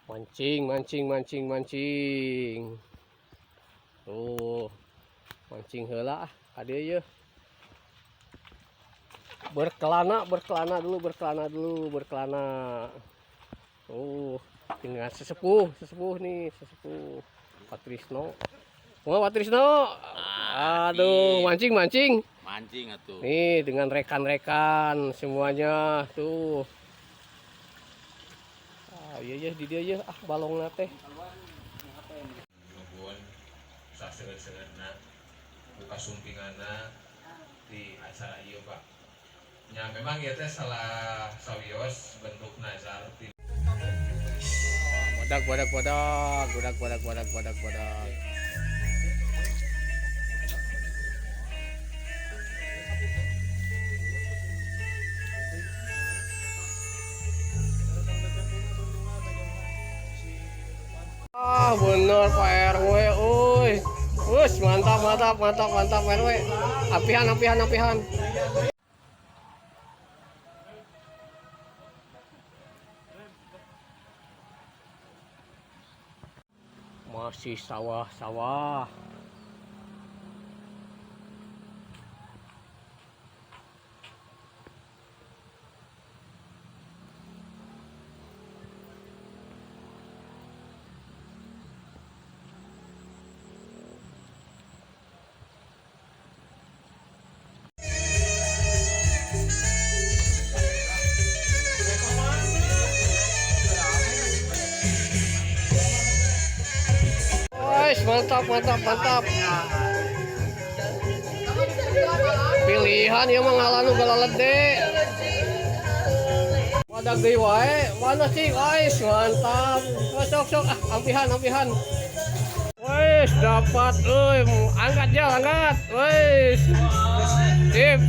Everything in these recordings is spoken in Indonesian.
Mancing, mancing, mancing, mancing. Tuh, mancing heula ada ya. Berkelana, berkelana dulu, berkelana dulu, berkelana. Dengan sesepuh nih, sesepuh Patrisno. Oh, Patrisno. Aduh, mancing, mancing. Mancing atuh. Nih, dengan rekan-rekan semuanya tuh. Iya di dia ya balongna teh. Nuhun saseut-seutna buka sumpinganna di acara ieu, Pak. Nya memang ieu teh salah sawios bentuk nazar ti. Bodak. Bener Pak RW, Wus, mantap RW. Apihan. Masih sawah. Mantap. Pilihan ya mah ngalanu galalede. Wadah geuy wae, mana sih guys, mantap. Sok ampihan. Wes dapat angkat. Wes. Sip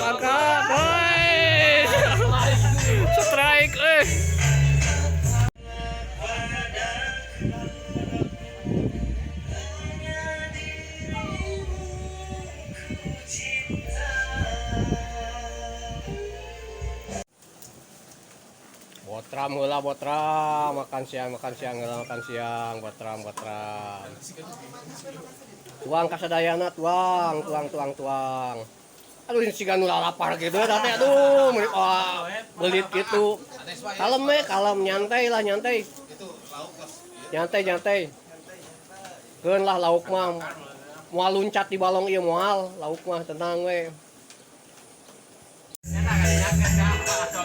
angkat. Wes. Strike Botram makan siang botram. Tuang kasadayana tuang. Aduh ini siga nu lapar gitu ya teh aduh belit gitu. Kalem nyantai. Nyantai. Keun lah lauk mah moal luncat di balong ieu moal lauk mah tenang we.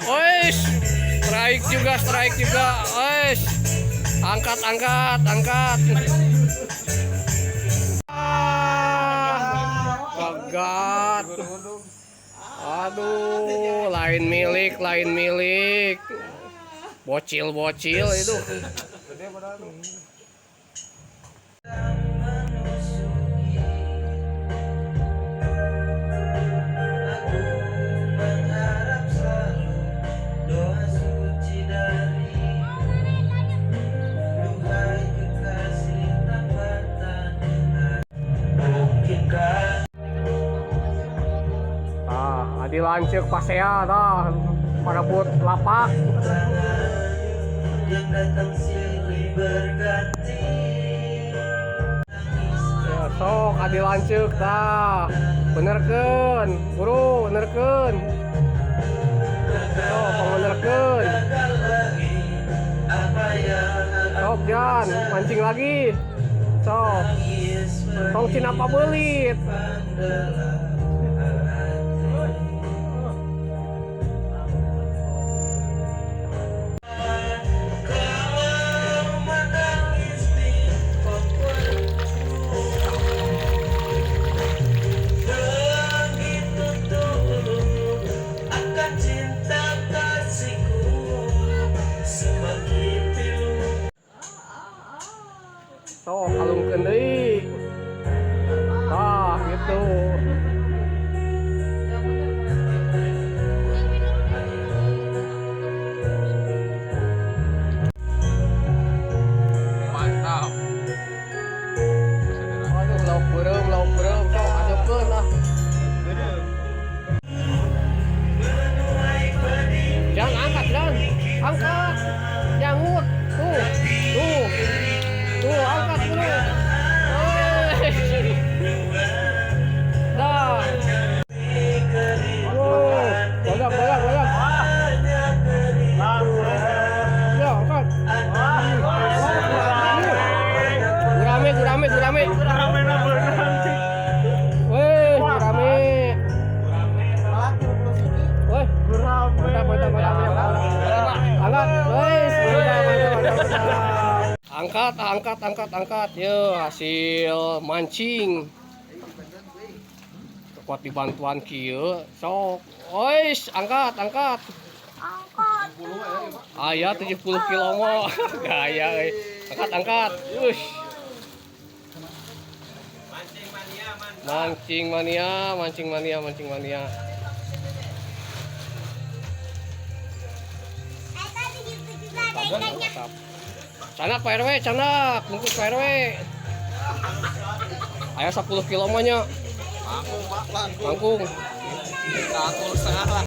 Wes, strike juga. Wes. Angkat. Gagat. Aduh, lain milik. Bocil itu. Dilanceuk pasea dah parebut lapak. Yang datang silih berganti. Ya, sok adilanceuk tah. Benerkeun, buru benerkeun. Sok benerkeun. Sok Jan, mancing lagi. Sok. Tong cina pabelit. Kalungkeun deui. Gitu. Mantap. Aduh, lauk beureum sok asupkeun lah. Jangan angkat. Jangut. Tuh. angkat bro. Dah. Banyak. Ya, angkat. Gurame. Weh, gurame. Weh, mantap. Angkat. Weh, mantap. Angkat. Yo, hasil mancing. Kuat dibantuan kieu. Sok. Ois, angkat. Aya 70 kilo mah. Gaya euy. Angkat. Ush. Mancing mania. Mantap. Canak Pak RW, bungkus Pak RW. Aya 10 kilo mah nya. Mangkung, Pak, Mangkung. Satu setengah lah.